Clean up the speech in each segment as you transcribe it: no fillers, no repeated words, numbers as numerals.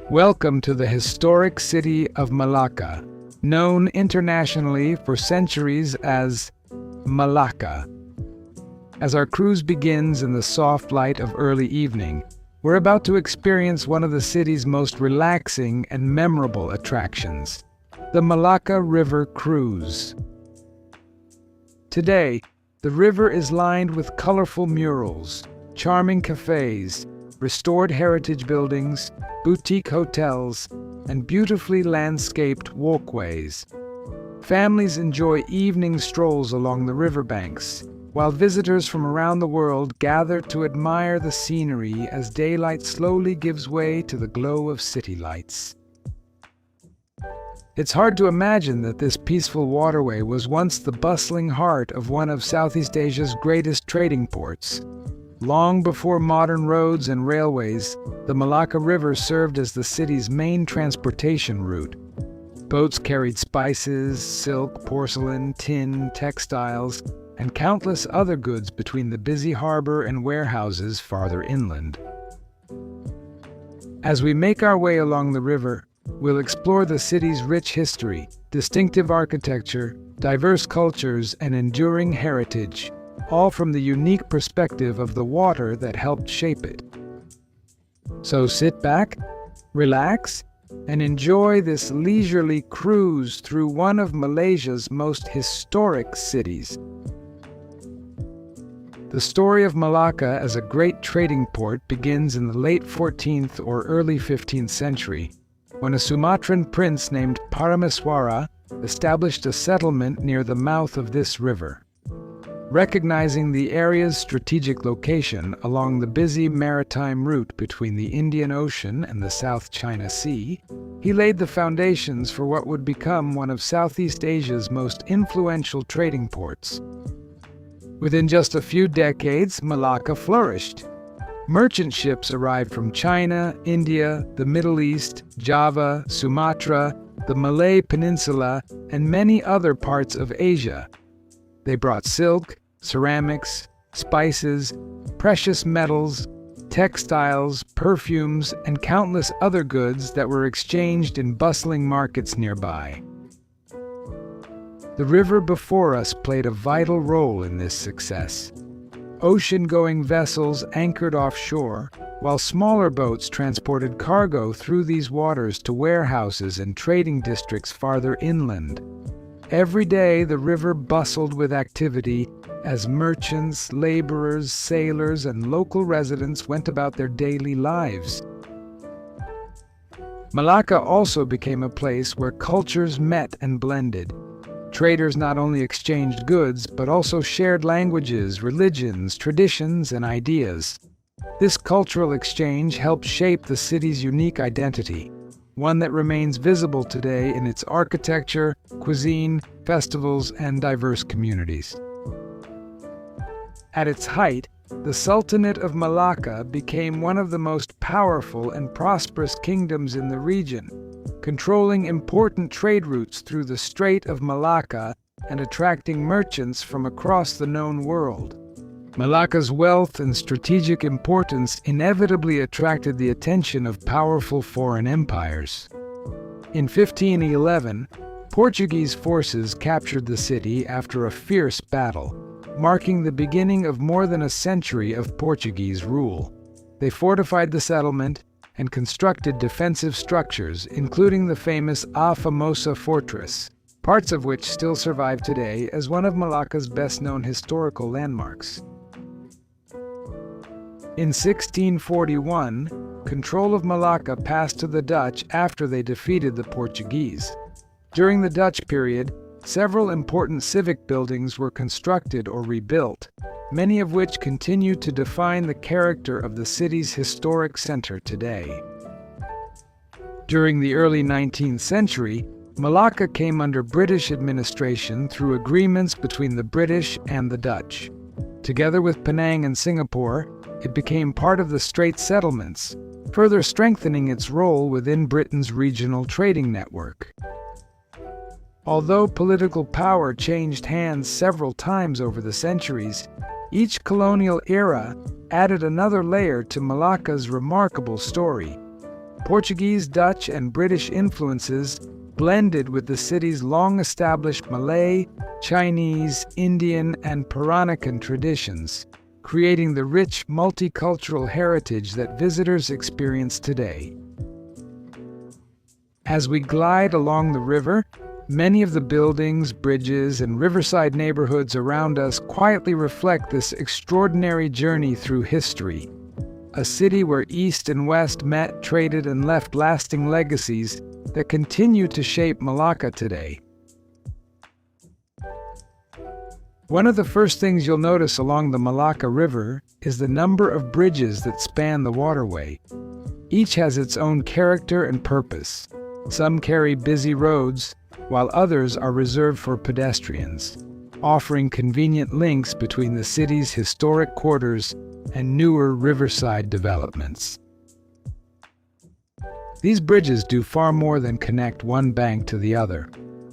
Welcome to the historic city of Melaka, known internationally for centuries as Melaka. As our cruise begins in the soft light of early evening, we're about to experience one of the city's most relaxing and memorable attractions, the Melaka River Cruise. Today, the river is lined with colorful murals, charming cafes, restored heritage buildings, boutique hotels, and beautifully landscaped walkways. Families enjoy evening strolls along the riverbanks, while visitors from around the world gather to admire the scenery as daylight slowly gives way to the glow of city lights. It's hard to imagine that this peaceful waterway was once the bustling heart of one of Southeast Asia's greatest trading ports. Long before modern roads and railways, the Melaka River served as the city's main transportation route. Boats carried spices, silk, porcelain, tin, textiles, and countless other goods between the busy harbor and warehouses farther inland. As we make our way along the river, we'll explore the city's rich history, distinctive architecture, diverse cultures, and enduring heritage, all from the unique perspective of the water that helped shape it. So sit back, relax, and enjoy this leisurely cruise through one of Malaysia's most historic cities. The story of Melaka as a great trading port begins in the late 14th or early 15th century, when a Sumatran prince named Parameswara established a settlement near the mouth of this river. Recognizing the area's strategic location along the busy maritime route between the Indian Ocean and the South China Sea, he laid the foundations for what would become one of Southeast Asia's most influential trading ports. Within just a few decades, Melaka flourished. Merchant ships arrived from China, India, the Middle East, Java, Sumatra, the Malay Peninsula, and many other parts of Asia. They brought silk, ceramics, spices, precious metals, textiles, perfumes, and countless other goods that were exchanged in bustling markets nearby. The river before us played a vital role in this success. Ocean-going vessels anchored offshore, while smaller boats transported cargo through these waters to warehouses and trading districts farther inland. Every day, the river bustled with activity as merchants, laborers, sailors, and local residents went about their daily lives. Melaka also became a place where cultures met and blended. Traders not only exchanged goods, but also shared languages, religions, traditions, and ideas. This cultural exchange helped shape the city's unique identity, one that remains visible today in its architecture, cuisine, festivals, and diverse communities. At its height, the Sultanate of Melaka became one of the most powerful and prosperous kingdoms in the region, controlling important trade routes through the Strait of Malacca and attracting merchants from across the known world. Melaka's wealth and strategic importance inevitably attracted the attention of powerful foreign empires. In 1511, Portuguese forces captured the city after a fierce battle, marking the beginning of more than a century of Portuguese rule. They fortified the settlement and constructed defensive structures, including the famous A Famosa fortress, parts of which still survive today as one of Melaka's best-known historical landmarks. In 1641, control of Melaka passed to the Dutch after they defeated the Portuguese. During the Dutch period, several important civic buildings were constructed or rebuilt, many of which continue to define the character of the city's historic center today. During the early 19th century, Melaka came under British administration through agreements between the British and the Dutch. Together with Penang and Singapore, it became part of the Strait settlements, further strengthening its role within Britain's regional trading network. Although political power changed hands several times over the centuries, each colonial era added another layer to Melaka's remarkable story. Portuguese, Dutch, and British influences blended with the city's long-established Malay, Chinese, Indian, and Peranakan traditions, creating the rich multicultural heritage that visitors experience today. As we glide along the river, many of the buildings, bridges, and riverside neighborhoods around us quietly reflect this extraordinary journey through history. A city where East and West met, traded, and left lasting legacies that continue to shape Melaka today. One of the first things you'll notice along the Melaka River is the number of bridges that span the waterway. Each has its own character and purpose. Some carry busy roads, while others are reserved for pedestrians, offering convenient links between the city's historic quarters and newer riverside developments. These bridges do far more than connect one bank to the other.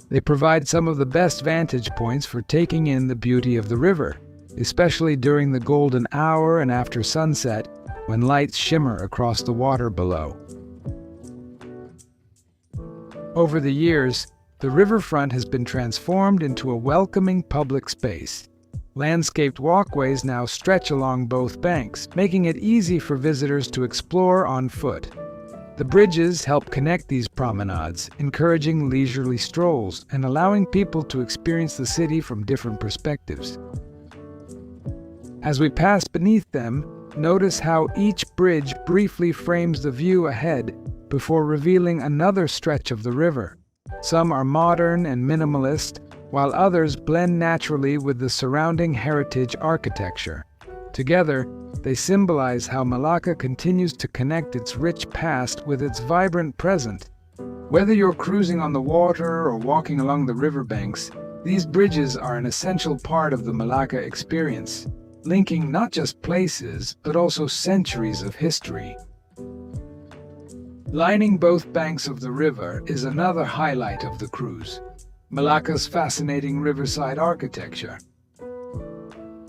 They provide some of the best vantage points for taking in the beauty of the river, especially during the golden hour and after sunset, when lights shimmer across the water below. Over the years, the riverfront has been transformed into a welcoming public space. Landscaped walkways now stretch along both banks, making it easy for visitors to explore on foot. The bridges help connect these promenades, encouraging leisurely strolls and allowing people to experience the city from different perspectives. As we pass beneath them, notice how each bridge briefly frames the view ahead before revealing another stretch of the river. Some are modern and minimalist, while others blend naturally with the surrounding heritage architecture. Together, they symbolize how Melaka continues to connect its rich past with its vibrant present. Whether you're cruising on the water or walking along the riverbanks, these bridges are an essential part of the Melaka experience, linking not just places, but also centuries of history. Lining both banks of the river is another highlight of the cruise: Melaka's fascinating riverside architecture.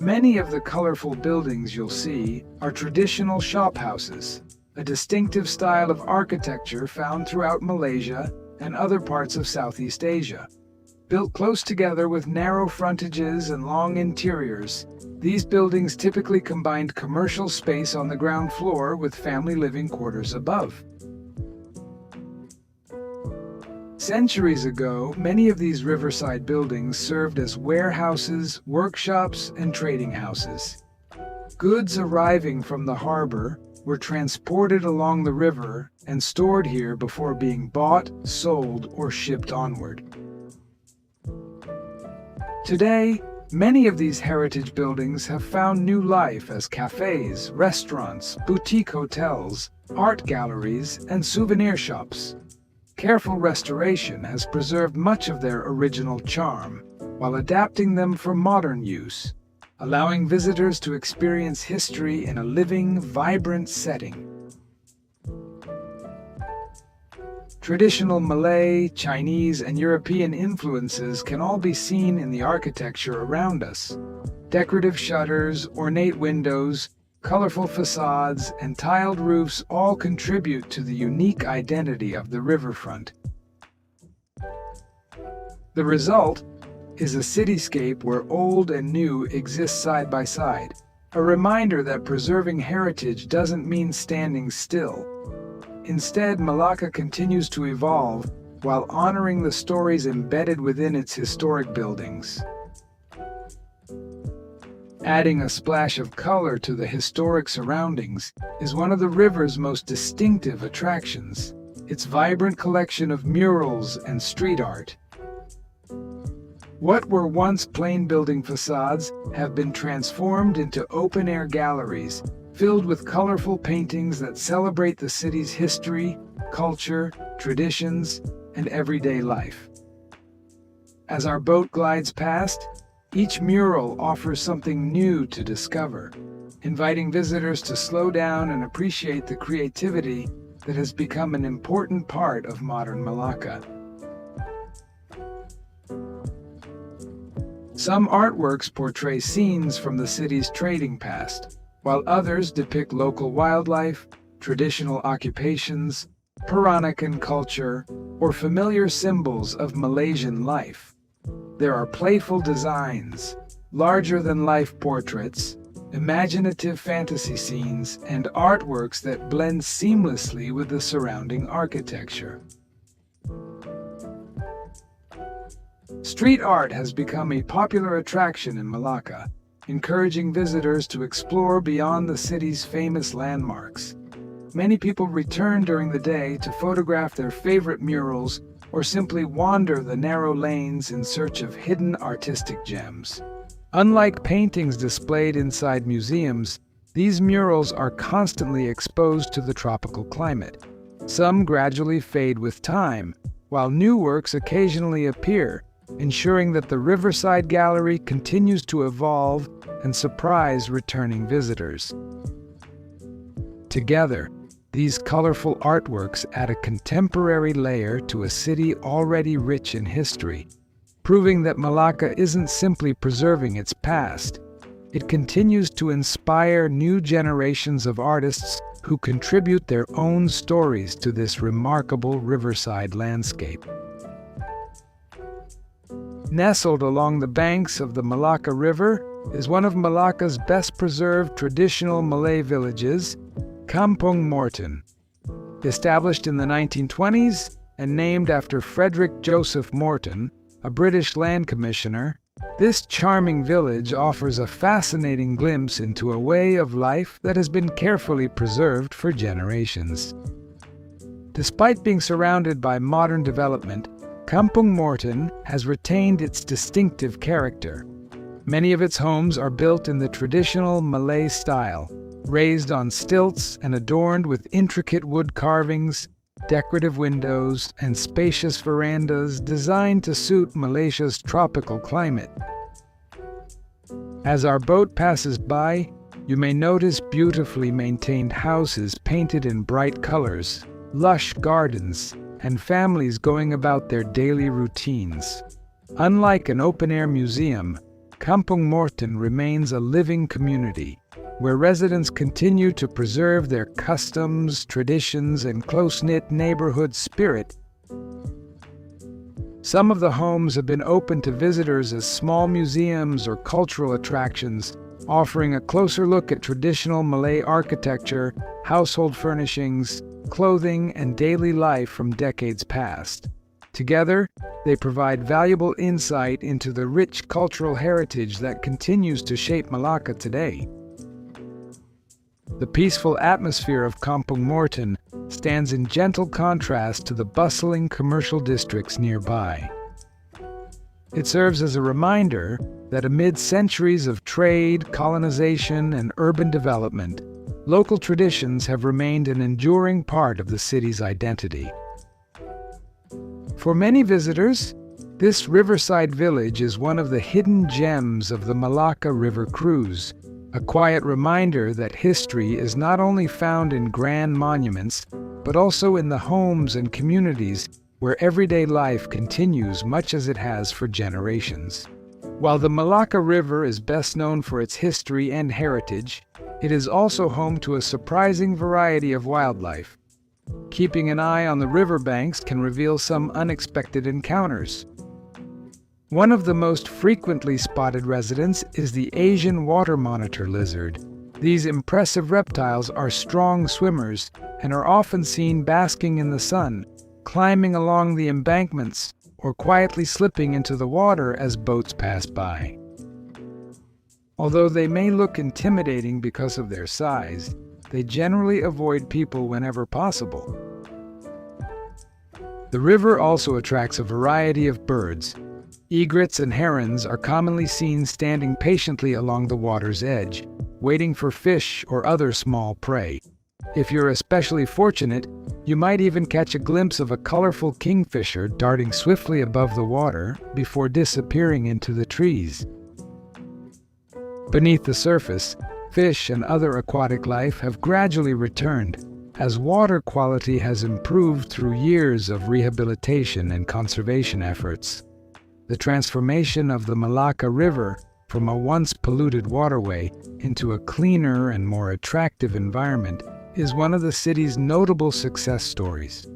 Many of the colorful buildings you'll see are traditional shophouses, a distinctive style of architecture found throughout Malaysia and other parts of Southeast Asia. Built close together with narrow frontages and long interiors, these buildings typically combined commercial space on the ground floor with family living quarters above. Centuries ago, many of these riverside buildings served as warehouses, workshops, and trading houses. Goods arriving from the harbor were transported along the river and stored here before being bought, sold, or shipped onward. Today, many of these heritage buildings have found new life as cafes, restaurants, boutique hotels, art galleries, and souvenir shops. Careful restoration has preserved much of their original charm, while adapting them for modern use, allowing visitors to experience history in a living, vibrant setting. Traditional Malay, Chinese, and European influences can all be seen in the architecture around us. Decorative shutters, ornate windows, colorful facades, and tiled roofs all contribute to the unique identity of the riverfront. The result is a cityscape where old and new exist side by side, a reminder that preserving heritage doesn't mean standing still. Instead, Melaka continues to evolve while honoring the stories embedded within its historic buildings. Adding a splash of color to the historic surroundings is one of the river's most distinctive attractions: its vibrant collection of murals and street art. What were once plain building facades have been transformed into open-air galleries filled with colorful paintings that celebrate the city's history, culture, traditions, and everyday life. As our boat glides past, each mural offers something new to discover, inviting visitors to slow down and appreciate the creativity that has become an important part of modern Melaka. Some artworks portray scenes from the city's trading past, while others depict local wildlife, traditional occupations, Peranakan culture, or familiar symbols of Malaysian life. There are playful designs, larger-than-life portraits, imaginative fantasy scenes, and artworks that blend seamlessly with the surrounding architecture. Street art has become a popular attraction in Melaka, encouraging visitors to explore beyond the city's famous landmarks. Many people return during the day to photograph their favorite murals or simply wander the narrow lanes in search of hidden artistic gems. Unlike paintings displayed inside museums, these murals are constantly exposed to the tropical climate. Some gradually fade with time, while new works occasionally appear, ensuring that the Riverside Gallery continues to evolve and surprise returning visitors. Together, these colorful artworks add a contemporary layer to a city already rich in history, proving that Melaka isn't simply preserving its past. It continues to inspire new generations of artists who contribute their own stories to this remarkable riverside landscape. Nestled along the banks of the Melaka River is one of Malaka's best-preserved traditional Malay villages, Kampung Morten. Established in the 1920s and named after Frederick Joseph Morton, a British land commissioner, this charming village offers a fascinating glimpse into a way of life that has been carefully preserved for generations. Despite being surrounded by modern development, Kampung Morten has retained its distinctive character. Many of its homes are built in the traditional Malay style, raised on stilts and adorned with intricate wood carvings, decorative windows, and spacious verandas designed to suit Malaysia's tropical climate. As our boat passes by, you may notice beautifully maintained houses painted in bright colors, lush gardens, and families going about their daily routines. Unlike an open-air museum, Kampung Morten remains a living community, where residents continue to preserve their customs, traditions, and close-knit neighborhood spirit. Some of the homes have been opened to visitors as small museums or cultural attractions, offering a closer look at traditional Malay architecture, household furnishings, clothing, and daily life from decades past. Together, they provide valuable insight into the rich cultural heritage that continues to shape Melaka today. The peaceful atmosphere of Kampung Morten stands in gentle contrast to the bustling commercial districts nearby. It serves as a reminder that amid centuries of trade, colonization, and urban development, local traditions have remained an enduring part of the city's identity. For many visitors, this riverside village is one of the hidden gems of the Melaka River cruise, a quiet reminder that history is not only found in grand monuments, but also in the homes and communities where everyday life continues much as it has for generations. While the Melaka River is best known for its history and heritage, it is also home to a surprising variety of wildlife. Keeping an eye on the riverbanks can reveal some unexpected encounters. One of the most frequently spotted residents is the Asian water monitor lizard. These impressive reptiles are strong swimmers and are often seen basking in the sun, climbing along the embankments, or quietly slipping into the water as boats pass by. Although they may look intimidating because of their size, they generally avoid people whenever possible. The river also attracts a variety of birds. Egrets and herons are commonly seen standing patiently along the water's edge, waiting for fish or other small prey. If you're especially fortunate, you might even catch a glimpse of a colorful kingfisher darting swiftly above the water before disappearing into the trees. Beneath the surface, fish and other aquatic life have gradually returned, as water quality has improved through years of rehabilitation and conservation efforts. The transformation of the Melaka River from a once polluted waterway into a cleaner and more attractive environment is one of the city's notable success stories.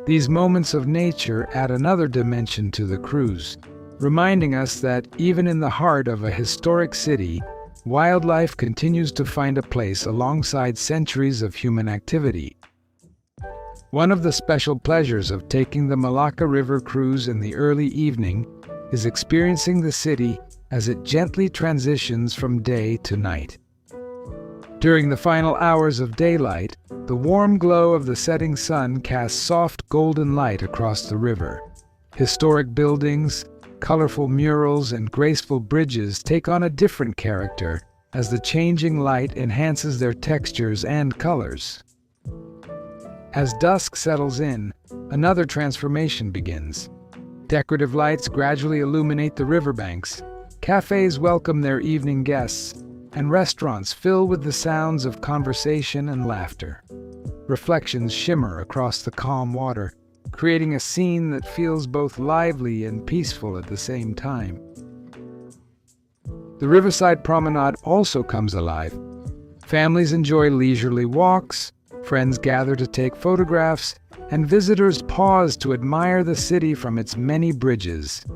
These moments of nature add another dimension to the cruise, reminding us that even in the heart of a historic city, wildlife continues to find a place alongside centuries of human activity. One of the special pleasures of taking the Melaka River cruise in the early evening is experiencing the city as it gently transitions from day to night. During the final hours of daylight, the warm glow of the setting sun casts soft golden light across the river. Historic buildings, colorful murals, and graceful bridges take on a different character as the changing light enhances their textures and colors. As dusk settles in, another transformation begins. Decorative lights gradually illuminate the riverbanks, cafes welcome their evening guests, and restaurants fill with the sounds of conversation and laughter. Reflections shimmer across the calm water, creating a scene that feels both lively and peaceful at the same time. The riverside promenade also comes alive. Families enjoy leisurely walks, friends gather to take photographs, and visitors pause to admire the city from its many bridges.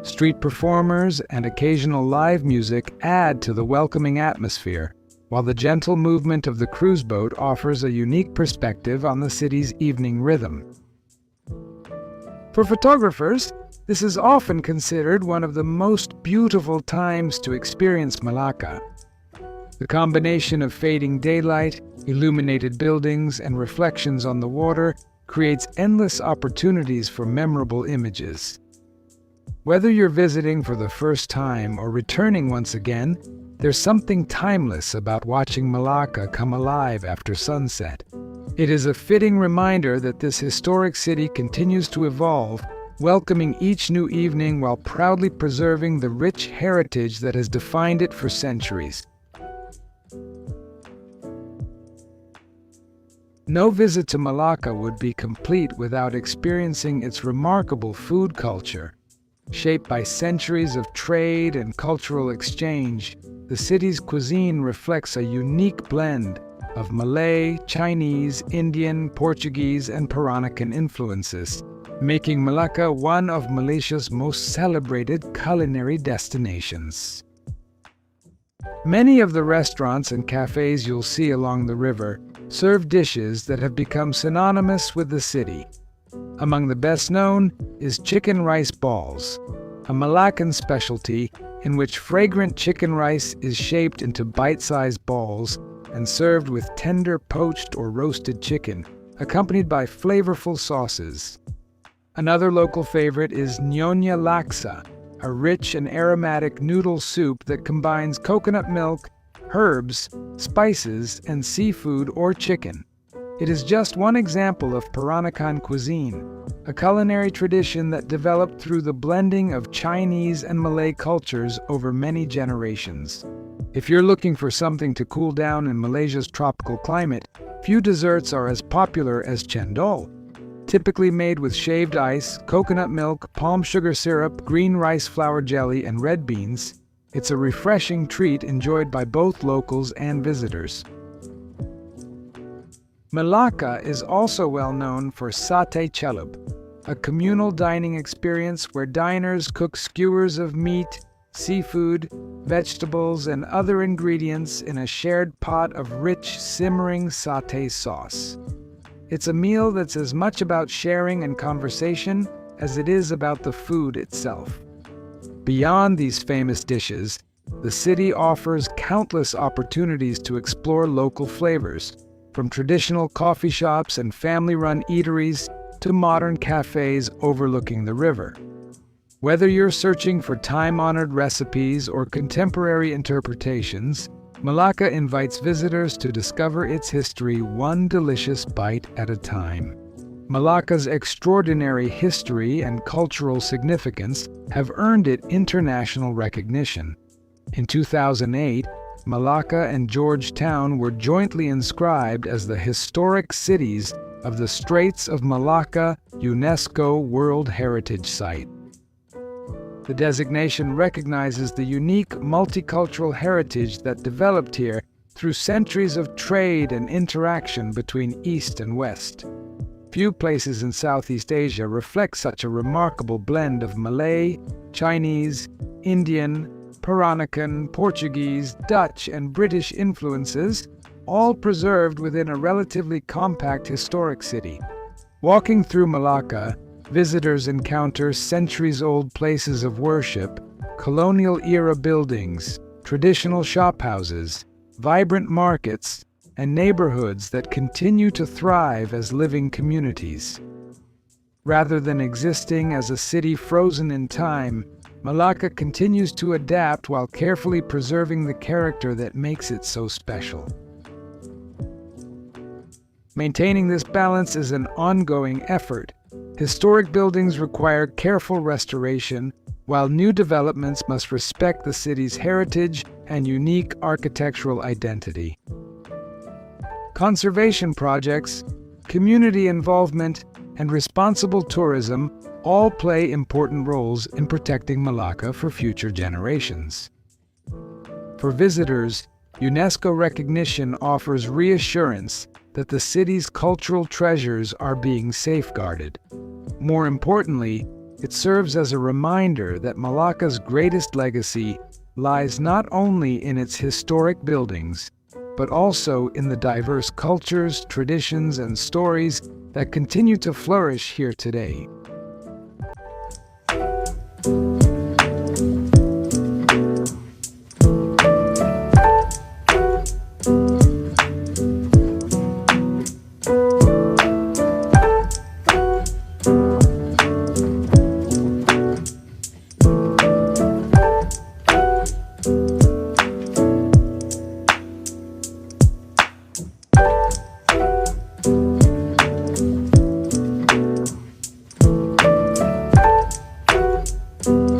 Street performers and occasional live music add to the welcoming atmosphere, while the gentle movement of the cruise boat offers a unique perspective on the city's evening rhythm. For photographers, this is often considered one of the most beautiful times to experience Melaka. The combination of fading daylight, illuminated buildings, and reflections on the water creates endless opportunities for memorable images. Whether you're visiting for the first time or returning once again, there's something timeless about watching Melaka come alive after sunset. It is a fitting reminder that this historic city continues to evolve, welcoming each new evening while proudly preserving the rich heritage that has defined it for centuries. No visit to Melaka would be complete without experiencing its remarkable food culture. Shaped by centuries of trade and cultural exchange, the city's cuisine reflects a unique blend of Malay, Chinese, Indian, Portuguese, and Peranakan influences, making Melaka one of Malaysia's most celebrated culinary destinations. Many of the restaurants and cafes you'll see along the river serve dishes that have become synonymous with the city. Among the best known is chicken rice balls, a Malacan specialty in which fragrant chicken rice is shaped into bite-sized balls and served with tender poached or roasted chicken, accompanied by flavorful sauces. Another local favorite is Nyonya Laksa, a rich and aromatic noodle soup that combines coconut milk, herbs, spices, and seafood or chicken. It is just one example of Peranakan cuisine, a culinary tradition that developed through the blending of Chinese and Malay cultures over many generations. If you're looking for something to cool down in Malaysia's tropical climate, few desserts are as popular as cendol. Typically made with shaved ice, coconut milk, palm sugar syrup, green rice flour jelly, and red beans, it's a refreshing treat enjoyed by both locals and visitors. Melaka is also well known for satay celup, a communal dining experience where diners cook skewers of meat, seafood, vegetables, and other ingredients in a shared pot of rich, simmering satay sauce. It's a meal that's as much about sharing and conversation as it is about the food itself. Beyond these famous dishes, the city offers countless opportunities to explore local flavors, from traditional coffee shops and family-run eateries to modern cafes overlooking the river. Whether you're searching for time-honored recipes or contemporary interpretations, Melaka invites visitors to discover its history one delicious bite at a time. Melaka's extraordinary history and cultural significance have earned it international recognition. In 2008, Melaka and Georgetown were jointly inscribed as the historic cities of the Straits of Malaka UNESCO World Heritage Site. The designation recognizes the unique multicultural heritage that developed here through centuries of trade and interaction between East and West. Few places in Southeast Asia reflect such a remarkable blend of Malay, Chinese, Indian, Peranakan, Portuguese, Dutch, and British influences, all preserved within a relatively compact historic city. Walking through Melaka, visitors encounter centuries-old places of worship, colonial-era buildings, traditional shophouses, vibrant markets, and neighborhoods that continue to thrive as living communities. Rather than existing as a city frozen in time, Melaka continues to adapt while carefully preserving the character that makes it so special. Maintaining this balance is an ongoing effort. Historic buildings require careful restoration, while new developments must respect the city's heritage and unique architectural identity. Conservation projects, community involvement, and responsible tourism all play important roles in protecting Melaka for future generations. For visitors, UNESCO recognition offers reassurance that the city's cultural treasures are being safeguarded. More importantly, it serves as a reminder that Melaka's greatest legacy lies not only in its historic buildings, but also in the diverse cultures, traditions, and stories that continue to flourish here today. Thank you.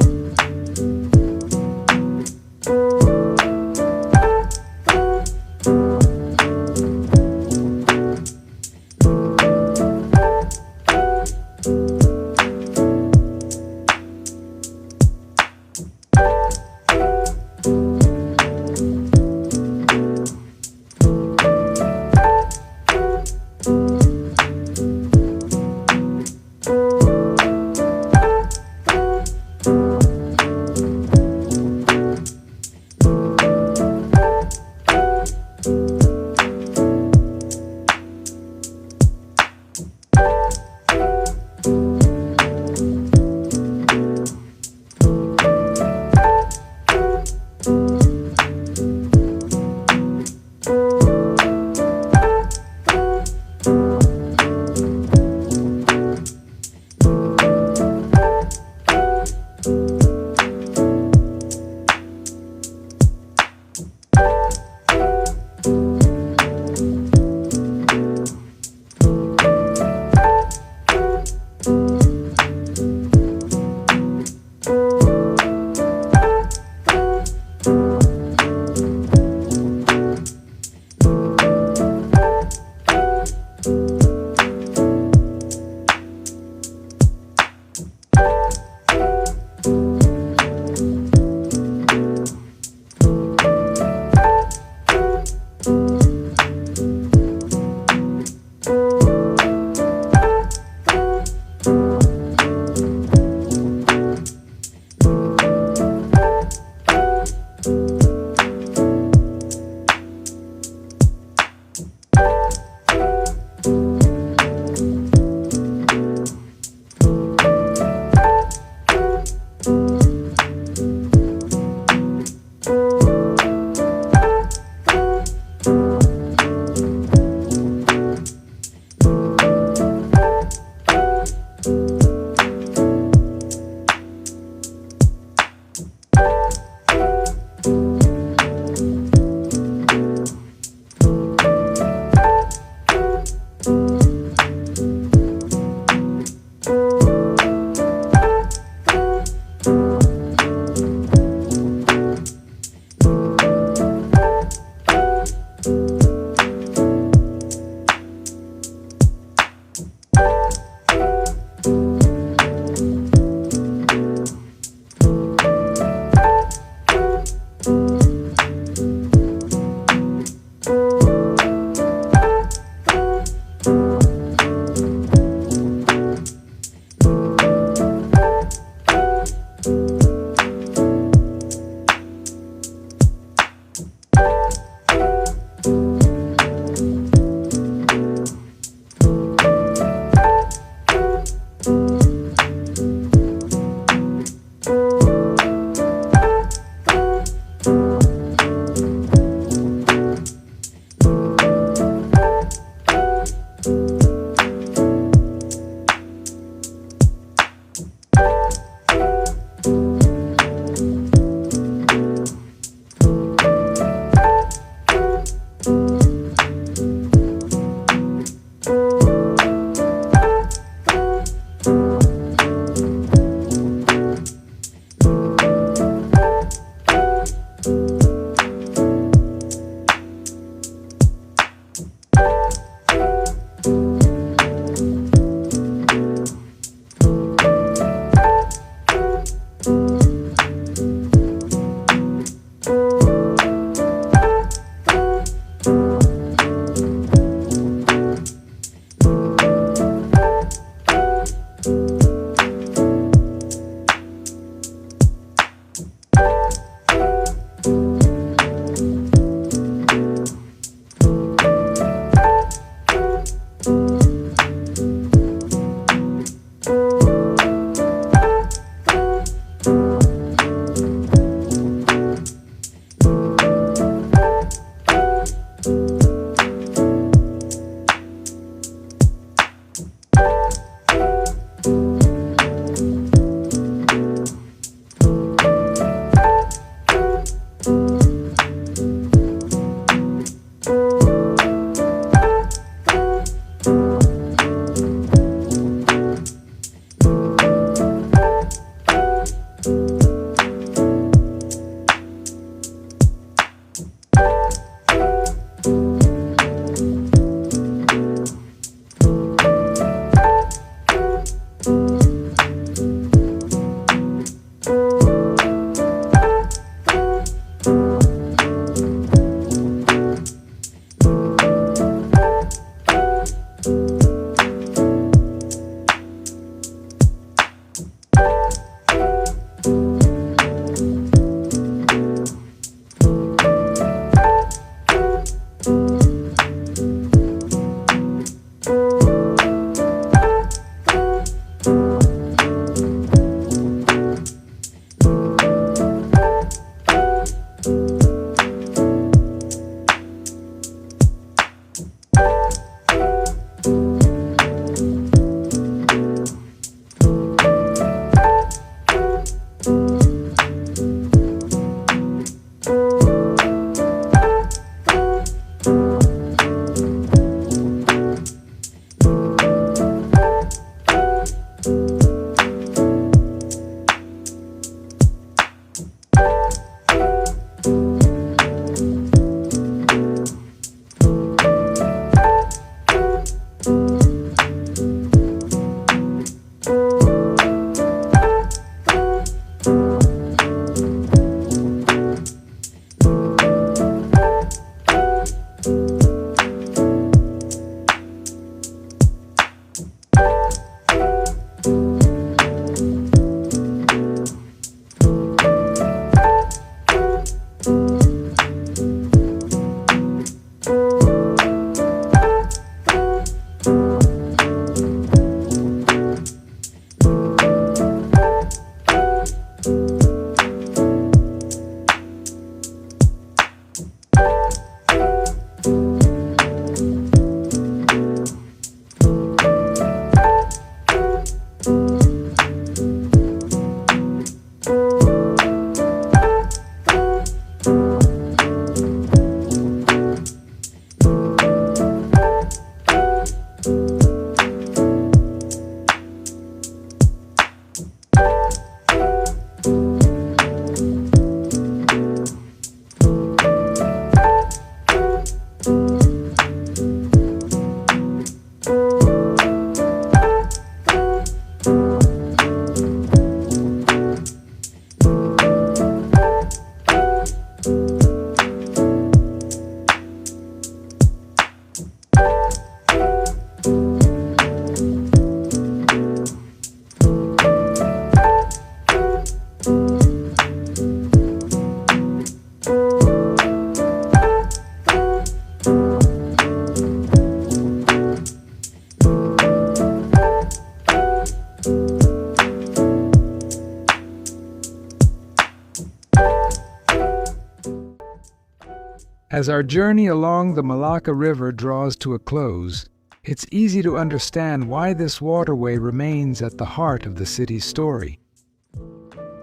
As our journey along the Melaka River draws to a close, it's easy to understand why this waterway remains at the heart of the city's story.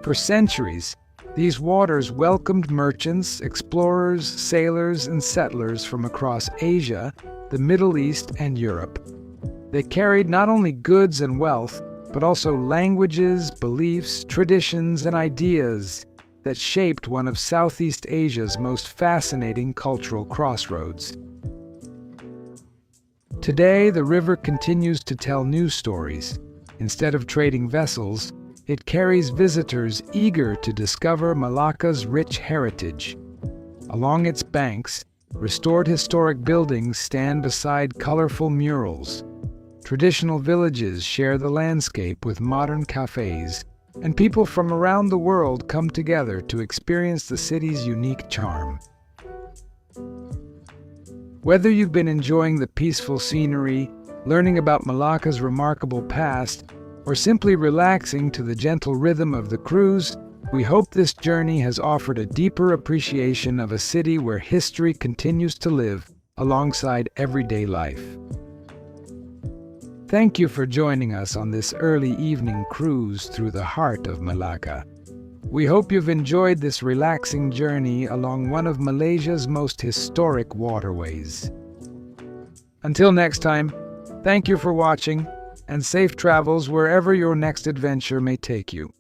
For centuries, these waters welcomed merchants, explorers, sailors, and settlers from across Asia, the Middle East, and Europe. They carried not only goods and wealth, but also languages, beliefs, traditions, and ideas that shaped one of Southeast Asia's most fascinating cultural crossroads. Today, the river continues to tell new stories. Instead of trading vessels, it carries visitors eager to discover Malacca's rich heritage. Along its banks, restored historic buildings stand beside colorful murals. Traditional villages share the landscape with modern cafes, and people from around the world come together to experience the city's unique charm. Whether you've been enjoying the peaceful scenery, learning about Malacca's remarkable past, or simply relaxing to the gentle rhythm of the cruise, we hope this journey has offered a deeper appreciation of a city where history continues to live alongside everyday life. Thank you for joining us on this early evening cruise through the heart of Melaka. We hope you've enjoyed this relaxing journey along one of Malaysia's most historic waterways. Until next time, thank you for watching, and safe travels wherever your next adventure may take you.